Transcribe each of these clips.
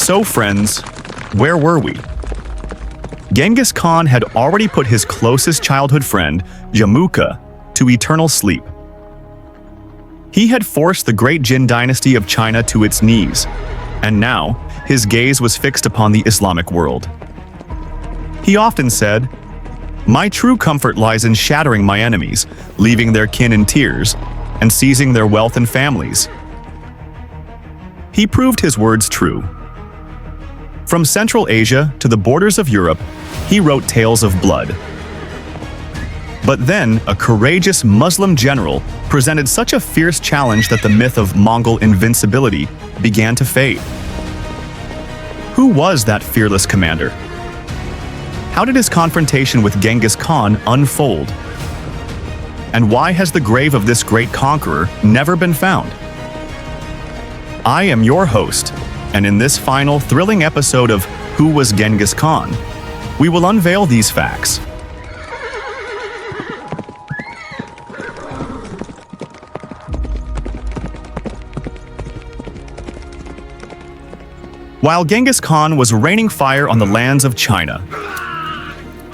So friends, where were we? Genghis Khan had already put his closest childhood friend, Jamukha, to eternal sleep. He had forced the great Jin dynasty of China to its knees, and now his gaze was fixed upon the Islamic world. He often said, "My true comfort lies in shattering my enemies, leaving their kin in tears, and seizing their wealth and families." He proved his words true. From Central Asia to the borders of Europe, he wrote tales of blood. But then, a courageous Muslim general presented such a fierce challenge that the myth of Mongol invincibility began to fade. Who was that fearless commander? How did his confrontation with Genghis Khan unfold? And why has the grave of this great conqueror never been found? I am your host, and in this final thrilling episode of Who Was Genghis Khan, we will unveil these facts. While Genghis Khan was raining fire on the lands of China,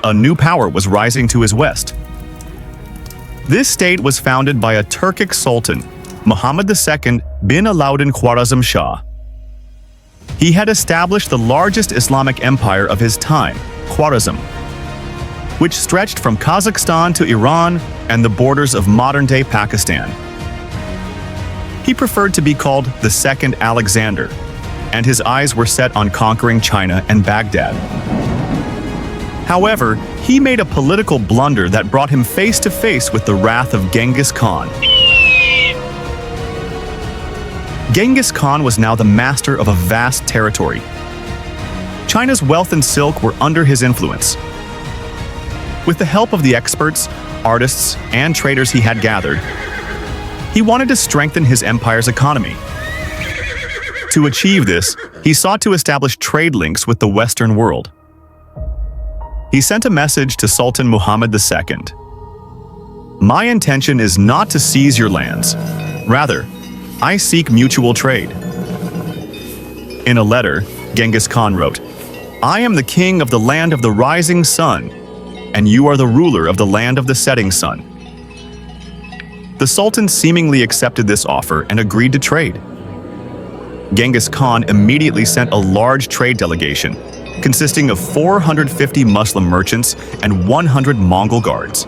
a new power was rising to his west. This state was founded by a Turkic sultan, Muhammad II bin Alauddin Khwarazm Shah. He had established the largest Islamic empire of his time, Khwarazm, which stretched from Kazakhstan to Iran and the borders of modern-day Pakistan. He preferred to be called the Second Alexander, and his eyes were set on conquering China and Baghdad. However, he made a political blunder that brought him face to face with the wrath of Genghis Khan. Genghis Khan was now the master of a vast territory. China's wealth and silk were under his influence. With the help of the experts, artists, and traders he had gathered, he wanted to strengthen his empire's economy. To achieve this, he sought to establish trade links with the Western world. He sent a message to Sultan Muhammad II. "My intention is not to seize your lands. Rather, I seek mutual trade." In a letter, Genghis Khan wrote, "I am the king of the land of the rising sun, and you are the ruler of the land of the setting sun." The Sultan seemingly accepted this offer and agreed to trade. Genghis Khan immediately sent a large trade delegation, consisting of 450 Muslim merchants and 100 Mongol guards.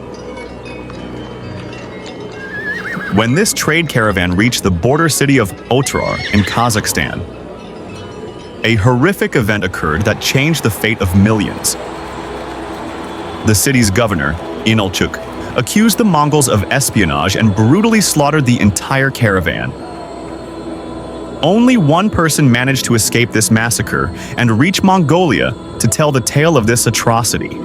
When this trade caravan reached the border city of Otrar in Kazakhstan, a horrific event occurred that changed the fate of millions. The city's governor, Inalchuk, accused the Mongols of espionage and brutally slaughtered the entire caravan. Only one person managed to escape this massacre and reach Mongolia to tell the tale of this atrocity.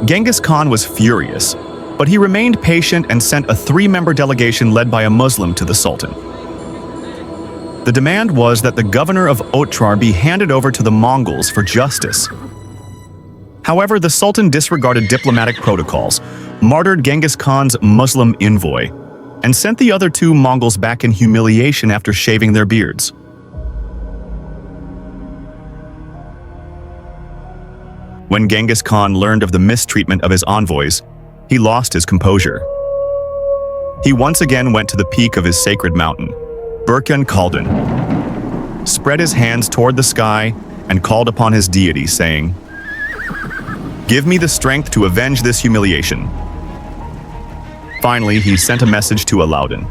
Genghis Khan was furious, but he remained patient and sent a 3-member delegation led by a Muslim to the Sultan. The demand was that the governor of Otrar be handed over to the Mongols for justice. However, the Sultan disregarded diplomatic protocols, martyred Genghis Khan's Muslim envoy, and sent the other 2 Mongols back in humiliation after shaving their beards. When Genghis Khan learned of the mistreatment of his envoys, he lost his composure. He once again went to the peak of his sacred mountain, Burkan Khaldun, spread his hands toward the sky, and called upon his deity, saying, "Give me the strength to avenge this humiliation." Finally, he sent a message to Alauddin.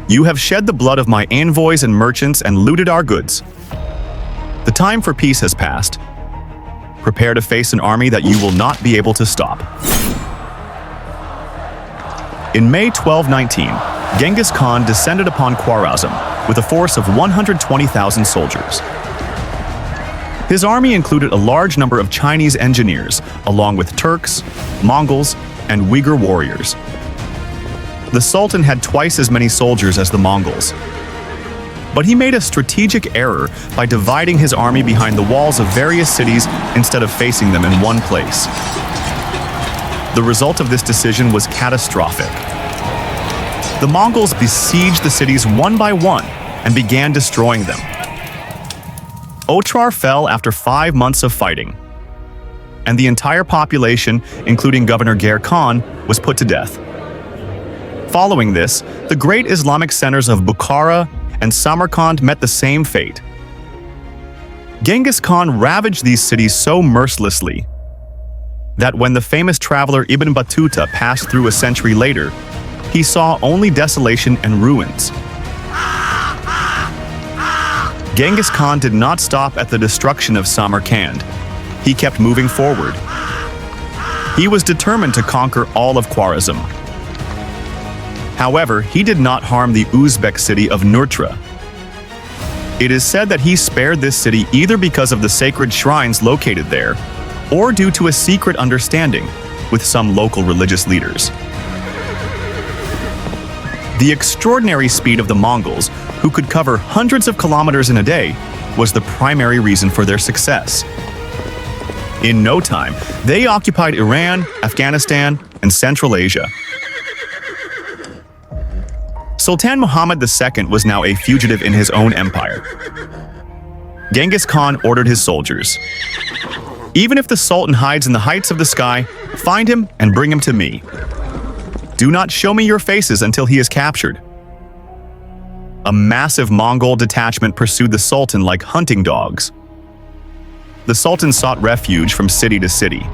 "You have shed the blood of my envoys and merchants and looted our goods. The time for peace has passed. Prepare to face an army that you will not be able to stop." In May 1219, Genghis Khan descended upon Khwarazm with a force of 120,000 soldiers. His army included a large number of Chinese engineers, along with Turks, Mongols, and Uyghur warriors. The Sultan had twice as many soldiers as the Mongols. But he made a strategic error by dividing his army behind the walls of various cities instead of facing them in one place. The result of this decision was catastrophic. The Mongols besieged the cities one by one and began destroying them. Otrar fell after 5 months of fighting, and the entire population, including Governor Genghis Khan, was put to death. Following this, the great Islamic centers of Bukhara and Samarkand met the same fate. Genghis Khan ravaged these cities so mercilessly that when the famous traveler Ibn Battuta passed through a century later, he saw only desolation and ruins. Genghis Khan did not stop at the destruction of Samarkand. He kept moving forward. He was determined to conquer all of Khwarazm. However, he did not harm the Uzbek city of Nurtra. It is said that he spared this city either because of the sacred shrines located there, or due to a secret understanding with some local religious leaders. The extraordinary speed of the Mongols, who could cover hundreds of kilometers in a day, was the primary reason for their success. In no time, they occupied Iran, Afghanistan, and Central Asia. Sultan Muhammad II was now a fugitive in his own empire. Genghis Khan ordered his soldiers, "Even if the Sultan hides in the heights of the sky, find him and bring him to me. Do not show me your faces until he is captured." A massive Mongol detachment pursued the Sultan like hunting dogs. The Sultan sought refuge from city to city.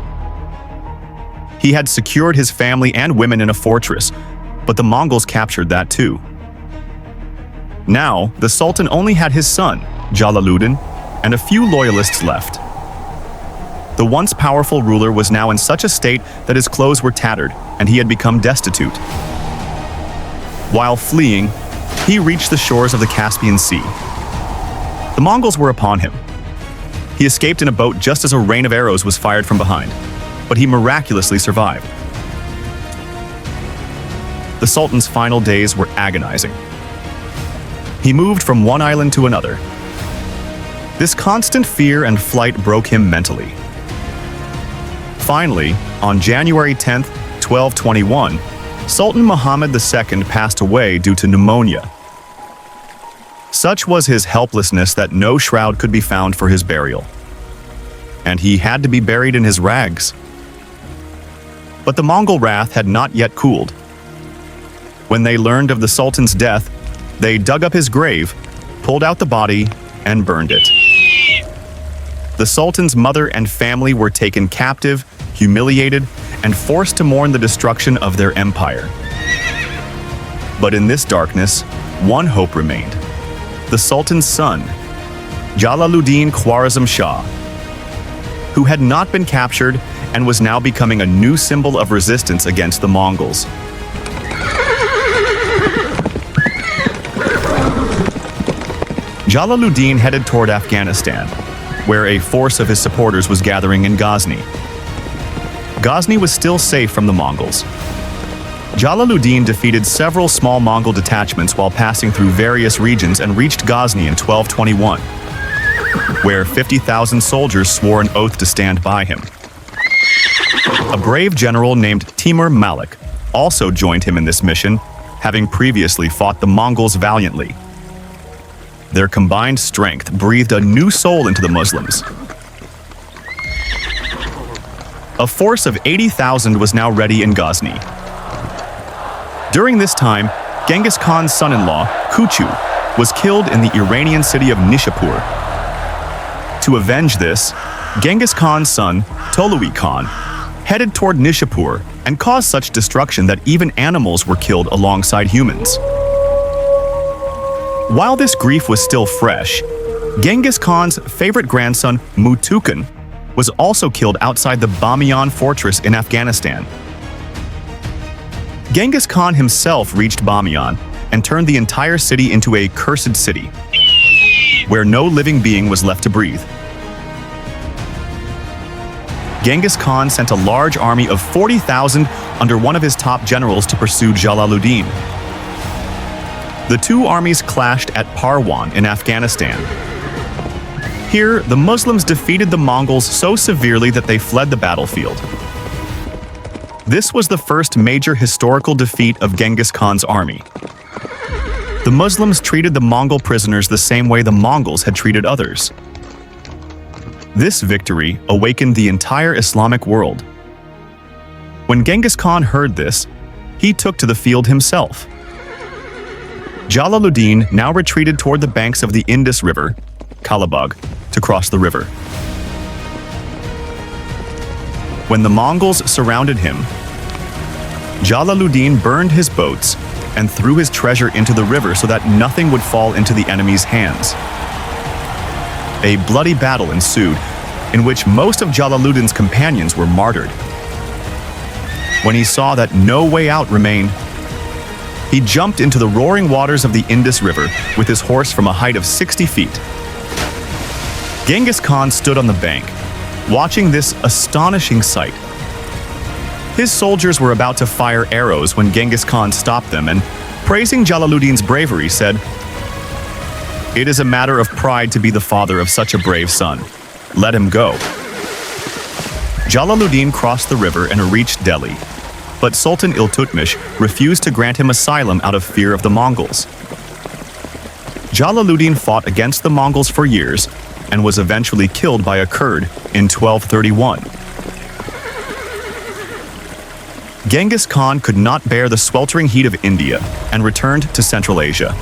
He had secured his family and women in a fortress, but the Mongols captured that too. Now, the Sultan only had his son, Jalaluddin, and a few loyalists left. The once powerful ruler was now in such a state that his clothes were tattered and he had become destitute. While fleeing, he reached the shores of the Caspian Sea. The Mongols were upon him. He escaped in a boat just as a rain of arrows was fired from behind, but he miraculously survived. The Sultan's final days were agonizing. He moved from one island to another. This constant fear and flight broke him mentally. Finally, on January 10, 1221, Sultan Muhammad II passed away due to pneumonia. Such was his helplessness that no shroud could be found for his burial, and he had to be buried in his rags. But the Mongol wrath had not yet cooled. When they learned of the Sultan's death, they dug up his grave, pulled out the body, and burned it. The Sultan's mother and family were taken captive, humiliated, and forced to mourn the destruction of their empire. But in this darkness, one hope remained: the Sultan's son, Jalaluddin Khwarazm Shah, who had not been captured and was now becoming a new symbol of resistance against the Mongols. Jalaluddin headed toward Afghanistan, where a force of his supporters was gathering in Ghazni. Ghazni was still safe from the Mongols. Jalaluddin defeated several small Mongol detachments while passing through various regions and reached Ghazni in 1221, where 50,000 soldiers swore an oath to stand by him. A brave general named Timur Malik also joined him in this mission, having previously fought the Mongols valiantly. Their combined strength breathed a new soul into the Muslims. A force of 80,000 was now ready in Ghazni. During this time, Genghis Khan's son-in-law, Kuchu, was killed in the Iranian city of Nishapur. To avenge this, Genghis Khan's son, Tolui Khan, headed toward Nishapur and caused such destruction that even animals were killed alongside humans. While this grief was still fresh, Genghis Khan's favorite grandson, Mutukan, was also killed outside the Bamiyan fortress in Afghanistan. Genghis Khan himself reached Bamiyan and turned the entire city into a cursed city, where no living being was left to breathe. Genghis Khan sent a large army of 40,000 under one of his top generals to pursue Jalaluddin. The two armies clashed at Parwan in Afghanistan. Here, the Muslims defeated the Mongols so severely that they fled the battlefield. This was the first major historical defeat of Genghis Khan's army. The Muslims treated the Mongol prisoners the same way the Mongols had treated others. This victory awakened the entire Islamic world. When Genghis Khan heard this, he took to the field himself. Jalaluddin now retreated toward the banks of the Indus River, Kalabag, to cross the river. When the Mongols surrounded him, Jalaluddin burned his boats and threw his treasure into the river so that nothing would fall into the enemy's hands. A bloody battle ensued, in which most of Jalaluddin's companions were martyred. When he saw that no way out remained, he jumped into the roaring waters of the Indus River with his horse from a height of 60 feet. Genghis Khan stood on the bank, watching this astonishing sight. His soldiers were about to fire arrows when Genghis Khan stopped them and, praising Jalaluddin's bravery, said, "It is a matter of pride to be the father of such a brave son. Let him go." Jalaluddin crossed the river and reached Delhi, but Sultan Iltutmish refused to grant him asylum out of fear of the Mongols. Jalaluddin fought against the Mongols for years and was eventually killed by a Kurd in 1231. Genghis Khan could not bear the sweltering heat of India and returned to Central Asia.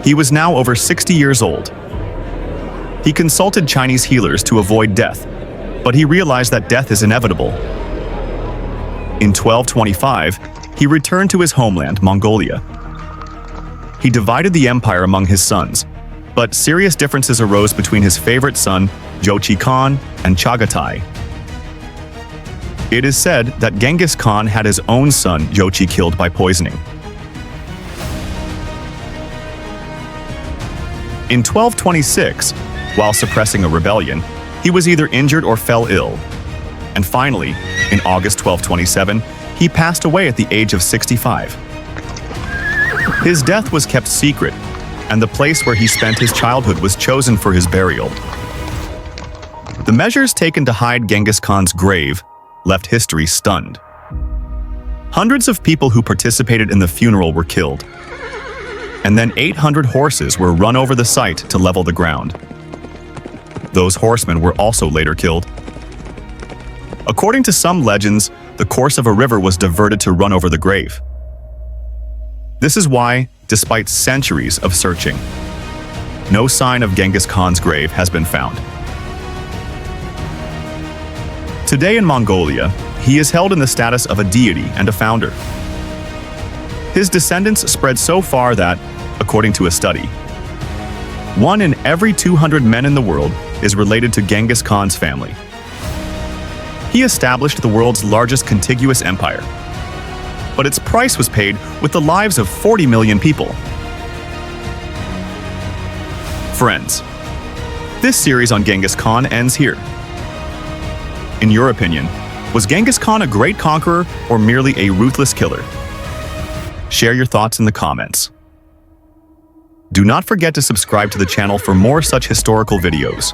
He was now over 60 years old. He consulted Chinese healers to avoid death, but he realized that death is inevitable. In 1225, he returned to his homeland, Mongolia. He divided the empire among his sons, but serious differences arose between his favorite son, Jochi Khan, and Chagatai. It is said that Genghis Khan had his own son, Jochi, killed by poisoning. In 1226, while suppressing a rebellion, he was either injured or fell ill. And finally, in August 1227, he passed away at the age of 65. His death was kept secret, and the place where he spent his childhood was chosen for his burial. The measures taken to hide Genghis Khan's grave left history stunned. Hundreds of people who participated in the funeral were killed, and then 800 horses were run over the site to level the ground. Those horsemen were also later killed. According to some legends, the course of a river was diverted to run over the grave. This is why, despite centuries of searching, no sign of Genghis Khan's grave has been found. Today in Mongolia, he is held in the status of a deity and a founder. His descendants spread so far that, according to a study, 1 in every 200 men in the world is related to Genghis Khan's family. He established the world's largest contiguous empire, but its price was paid with the lives of 40 million people. Friends, this series on Genghis Khan ends here. In your opinion, was Genghis Khan a great conqueror or merely a ruthless killer? Share your thoughts in the comments. Do not forget to subscribe to the channel for more such historical videos.